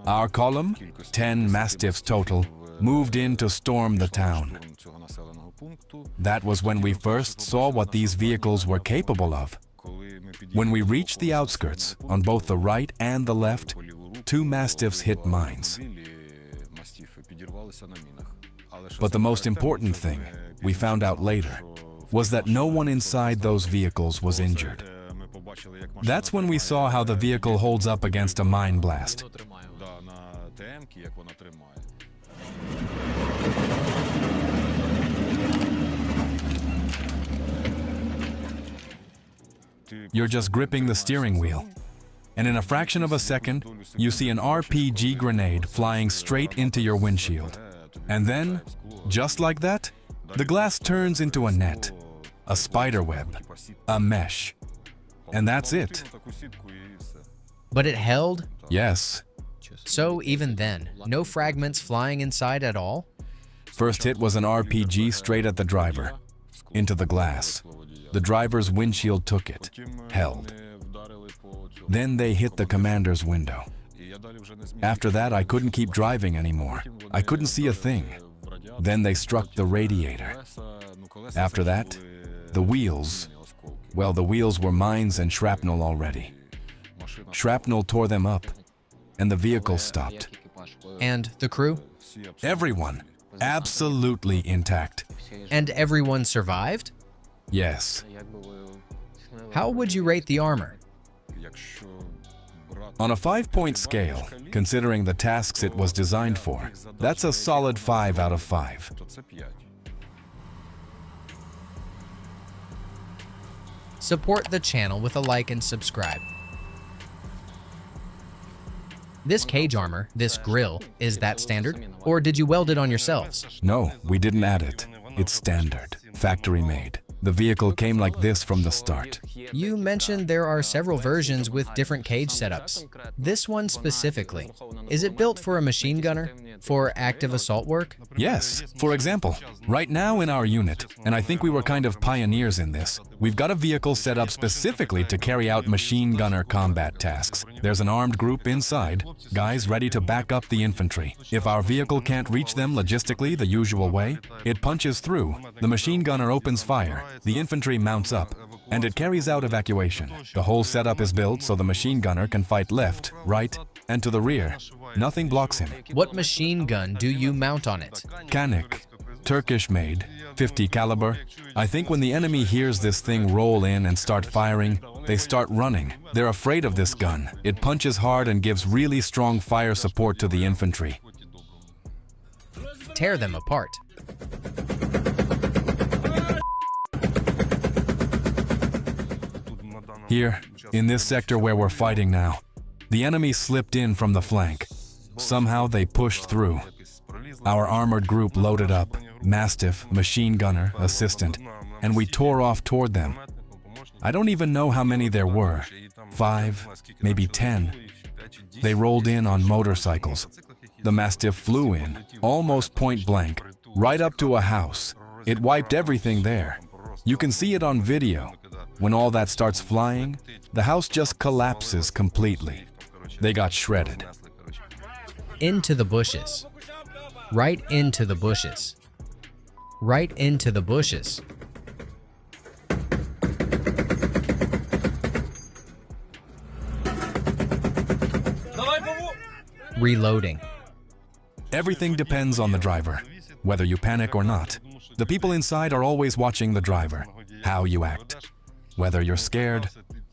A: Our column, 10 Mastiffs total, moved in to storm the town. That was when we first saw what these vehicles were capable of. When we reached the outskirts, on both the right and the left, 2 Mastiffs hit mines. But the most important thing, we found out later, was that no one inside those vehicles was injured. That's when we saw how the vehicle holds up against a mine blast. You're just gripping the steering wheel, and in a fraction of a second, you see an RPG grenade flying straight into your windshield. And then, just like that, the glass turns into a net, a spider web, a mesh. And that's it.
B: But it held?
A: Yes.
B: So even then, no fragments flying inside at all?
A: First hit was an RPG straight at the driver, into the glass. The driver's windshield took it, held. Then they hit the commander's window. After that, I couldn't keep driving anymore. I couldn't see a thing. Then they struck the radiator. After that, the wheels. Well, the wheels were mines and shrapnel already. Shrapnel tore them up, and the vehicle stopped.
B: And the crew?
A: Everyone, absolutely intact.
B: And everyone survived?
A: Yes.
B: How would you rate the armor?
A: On a 5-point scale, considering the tasks it was designed for, that's a solid 5 out of 5.
B: Support the channel with a like and subscribe. This cage armor, this grille, is that standard? Or did you weld it on yourselves?
A: No, we didn't add it. It's standard, factory made. The vehicle came like this from the start.
B: You mentioned there are several versions with different cage setups. This one specifically, is it built for a machine gunner? For active assault work?
A: Yes. For example, right now in our unit, and I think we were kind of pioneers in this, we've got a vehicle set up specifically to carry out machine gunner combat tasks. There's an armed group inside, guys ready to back up the infantry. If our vehicle can't reach them logistically the usual way, it punches through, the machine gunner opens fire, the infantry mounts up, and it carries out evacuation. The whole setup is built so the machine gunner can fight left, right, and to the rear. Nothing blocks him.
B: What machine gun do you mount on it?
A: Canik, Turkish-made, 50 caliber. I think when the enemy hears this thing roll in and start firing, they start running. They're afraid of this gun. It punches hard and gives really strong fire support to the infantry.
B: Tear them apart.
A: Here, in this sector where we're fighting now, the enemy slipped in from the flank. Somehow they pushed through. Our armored group loaded up, Mastiff, machine gunner, assistant, and we tore off toward them. I don't even know how many there were, 5, maybe 10. They rolled in on motorcycles. The Mastiff flew in, almost point blank, right up to a house. It wiped everything there. You can see it on video. When all that starts flying, the house just collapses completely. They got shredded.
B: Into the bushes. Right into the bushes. Right into the bushes. Reloading.
A: Everything depends on the driver, whether you panic or not. The people inside are always watching the driver, how you act. Whether you're scared,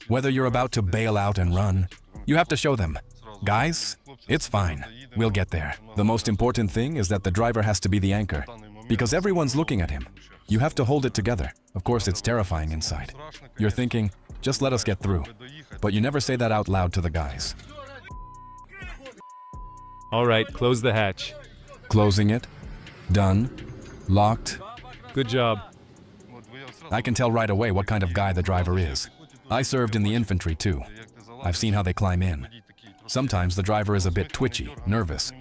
A: whether you're about to bail out and run, you have to show them, guys, it's fine, we'll get there. The most important thing is that the driver has to be the anchor, because everyone's looking at him. You have to hold it together. Of course, it's terrifying inside. You're thinking, just let us get through. But you never say that out loud to the guys.
D: All right, close the hatch.
A: Closing it. Done. Locked.
D: Good job.
A: I can tell right away what kind of guy the driver is. I served in the infantry too. I've seen how they climb in. Sometimes the driver is a bit twitchy, nervous.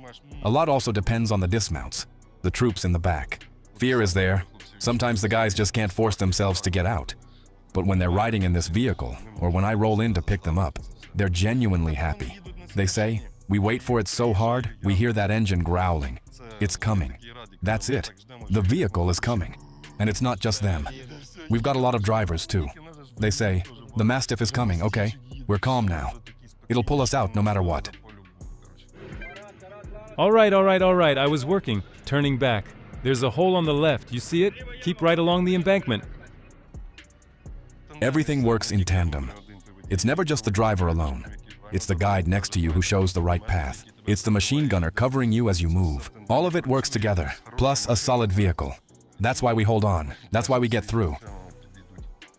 A: A lot also depends on the dismounts, the troops in the back. Fear is there. Sometimes the guys just can't force themselves to get out. But when they're riding in this vehicle, or when I roll in to pick them up, they're genuinely happy. They say, we wait for it so hard, we hear that engine growling. It's coming. That's it. The vehicle is coming. And it's not just them. We've got a lot of drivers too. They say, the Mastiff is coming, okay? We're calm now. It'll pull us out no matter what.
D: All right, I was working, turning back. There's a hole on the left, you see it? Keep right along the embankment.
A: Everything works in tandem. It's never just the driver alone. It's the guide next to you who shows the right path. It's the machine gunner covering you as you move. All of it works together, plus a solid vehicle. That's why we hold on. That's why we get through.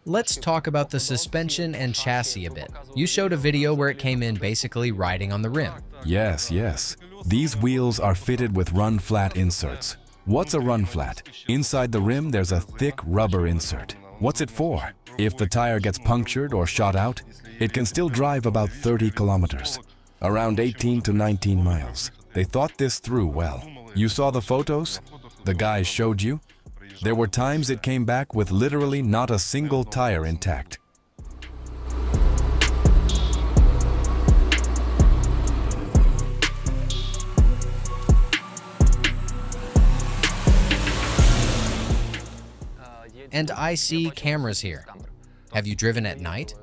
B: Let's talk about the suspension and chassis a bit. You showed a video where it came in basically riding on the rim.
A: Yes. These wheels are fitted with run-flat inserts. What's a run-flat? Inside the rim, there's a thick rubber insert. What's it for? If the tire gets punctured or shot out, it can still drive about 30 kilometers, around 18 to 19 miles. They thought this through well. You saw the photos? The guys showed you? There were times it came back with literally not a single tire intact.
B: And I see cameras here. Have you driven at night?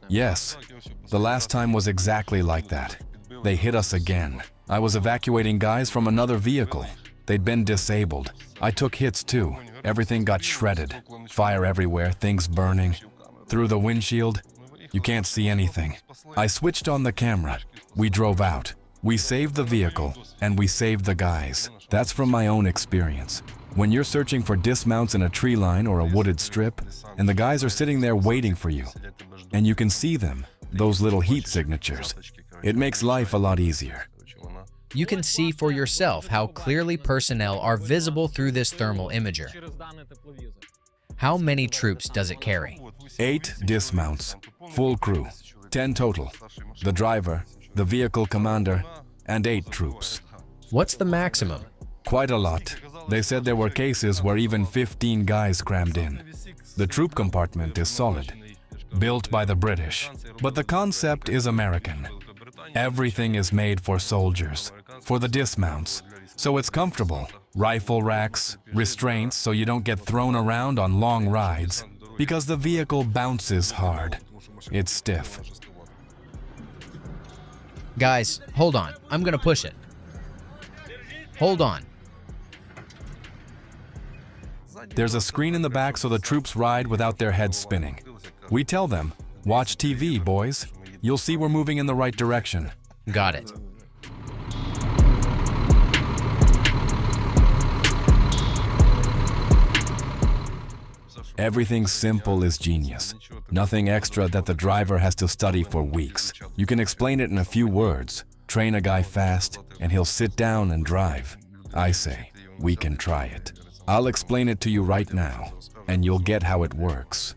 A: Yes. The last time was exactly like that. They hit us again. I was evacuating guys from another vehicle. They'd been disabled. I took hits too. Everything got shredded. Fire everywhere, things burning. Through the windshield, you can't see anything. I switched on the camera. We drove out. We saved the vehicle, and we saved the guys. That's from my own experience. When you're searching for dismounts in a tree line or a wooded strip, and the guys are sitting there waiting for you, and you can see them, those little heat signatures, it makes life a lot easier.
B: You can see for yourself how clearly personnel are visible through this thermal imager. How many troops does it carry?
A: 8 dismounts, full crew, 10 total. The driver, the vehicle commander, and 8 troops.
B: What's the maximum?
A: Quite a lot. They said there were cases where even 15 guys crammed in. The troop compartment is solid, built by the British, but the concept is American. Everything is made for soldiers, for the dismounts, so it's comfortable. Rifle racks, restraints so you don't get thrown around on long rides, because the vehicle bounces hard. It's stiff.
B: Guys, hold on. I'm gonna push it. Hold on.
A: There's a screen in the back so the troops ride without their heads spinning. We tell them, watch TV, boys. You'll see we're moving in the right direction.
B: Got it.
A: Everything simple is genius. Nothing extra that the driver has to study for weeks. You can explain it in a few words, train a guy fast, and he'll sit down and drive. I say, we can try it. I'll explain it to you right now, and you'll get how it works.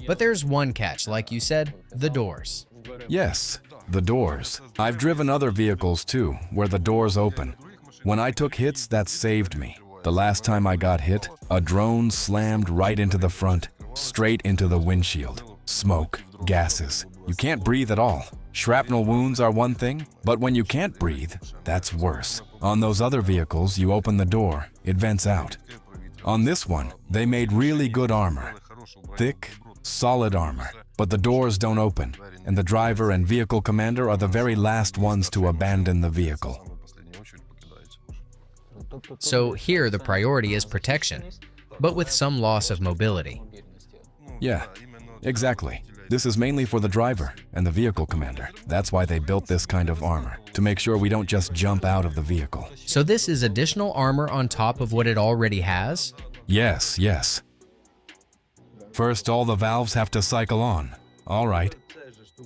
B: But there's one catch, like you said, the doors.
A: Yes, the doors. I've driven other vehicles too, where the doors open. When I took hits, that saved me. The last time I got hit, a drone slammed right into the front, straight into the windshield. Smoke, gases. You can't breathe at all. Shrapnel wounds are one thing, but when you can't breathe, that's worse. On those other vehicles, you open the door, it vents out. On this one, they made really good armor. Thick, solid armor, but the doors don't open, and the driver and vehicle commander are the very last ones to abandon the vehicle.
B: So here the priority is protection, but with some loss of mobility.
A: Yeah, exactly. This is mainly for the driver and the vehicle commander. That's why they built this kind of armor, to make sure we don't just jump out of the vehicle.
B: So this is additional armor on top of what it already has?
A: Yes, yes. First, all the valves have to cycle on. All right.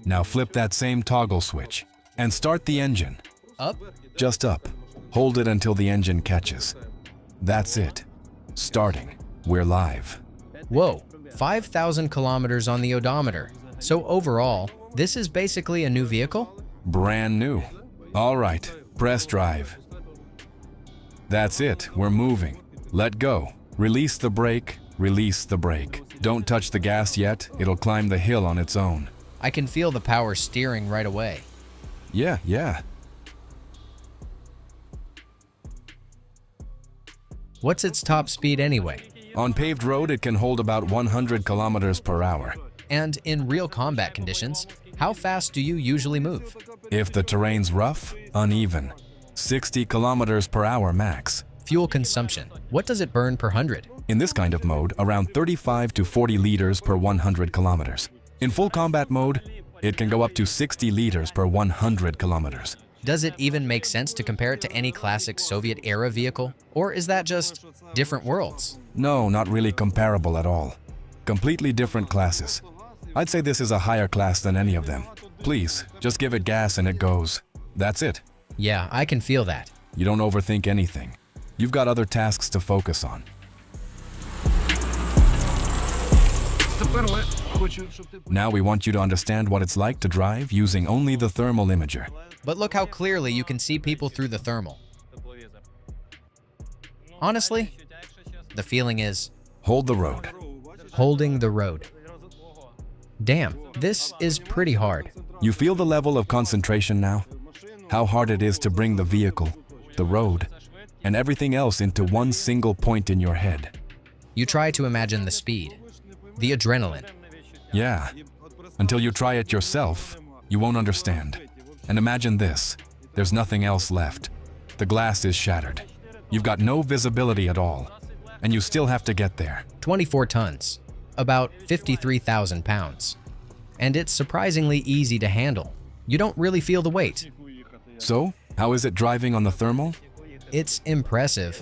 A: Now flip that same toggle switch and start the engine.
B: Up?
A: Just up. Hold it until the engine catches. That's it. Starting. We're live.
B: Whoa, 5,000 kilometers on the odometer. So overall, this is basically a new vehicle?
A: Brand new. All right, press drive. That's it, we're moving. Let go. Release the brake, release the brake. Don't touch the gas yet, it'll climb the hill on its own.
B: I can feel the power steering right away.
A: Yeah.
B: What's its top speed anyway?
A: On paved road, it can hold about 100 kilometers per hour.
B: And in real combat conditions, how fast do you usually move?
A: If the terrain's rough, uneven, 60 kilometers per hour max.
B: Fuel consumption, what does it burn per 100?
A: In this kind of mode, around 35 to 40 liters per 100 kilometers. In full combat mode, it can go up to 60 liters per 100 kilometers.
B: Does it even make sense to compare it to any classic Soviet-era vehicle? Or is that just different worlds?
A: No, not really comparable at all. Completely different classes. I'd say this is a higher class than any of them. Please, just give it gas and it goes. That's it.
B: Yeah, I can feel that.
A: You don't overthink anything. You've got other tasks to focus on. Now we want you to understand what it's like to drive using only the thermal imager.
B: But look how clearly you can see people through the thermal. Honestly, the feeling is
A: Hold the road.
B: holding the road. Damn, this is pretty hard.
A: You feel the level of concentration now? How hard it is to bring the vehicle, the road, and everything else into one single point in your head.
B: You try to imagine the speed, the adrenaline.
A: Yeah. Until you try it yourself, you won't understand. And imagine this. There's nothing else left. The glass is shattered. You've got no visibility at all. And you still have to get there.
B: 24 tons, about 53,000 pounds. And it's surprisingly easy to handle. You don't really feel the weight.
A: So, how is it driving on the thermal?
B: It's impressive,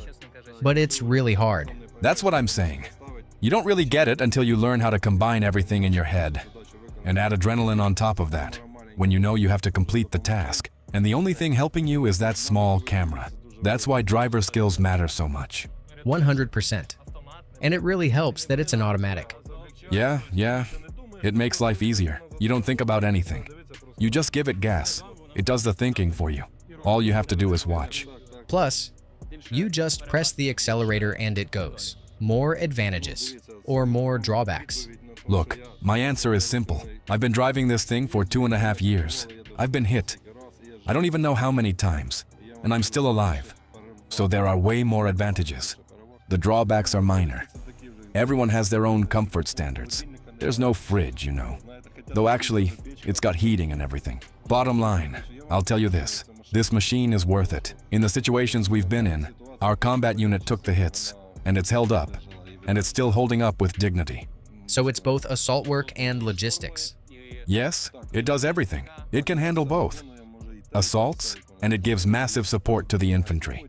B: but it's really hard.
A: That's what I'm saying. You don't really get it until you learn how to combine everything in your head. And add adrenaline on top of that, when you know you have to complete the task. And the only thing helping you is that small camera. That's why driver skills matter so much.
B: 100%. And it really helps that it's an automatic.
A: Yeah. It makes life easier. You don't think about anything. You just give it gas. It does the thinking for you. All you have to do is watch.
B: Plus, you just press the accelerator and it goes. More advantages or more drawbacks?
A: Look, my answer is simple. I've been driving this thing for 2.5 years. I've been hit. I don't even know how many times, and I'm still alive. So there are way more advantages. The drawbacks are minor. Everyone has their own comfort standards. There's no fridge, you know. Though actually, it's got heating and everything. Bottom line, I'll tell you this machine is worth it. In the situations we've been in, our combat unit took the hits, and it's held up, and it's still holding up with dignity.
B: So it's both assault work and logistics.
A: Yes, it does everything. It can handle both. Assaults, and it gives massive support to the infantry.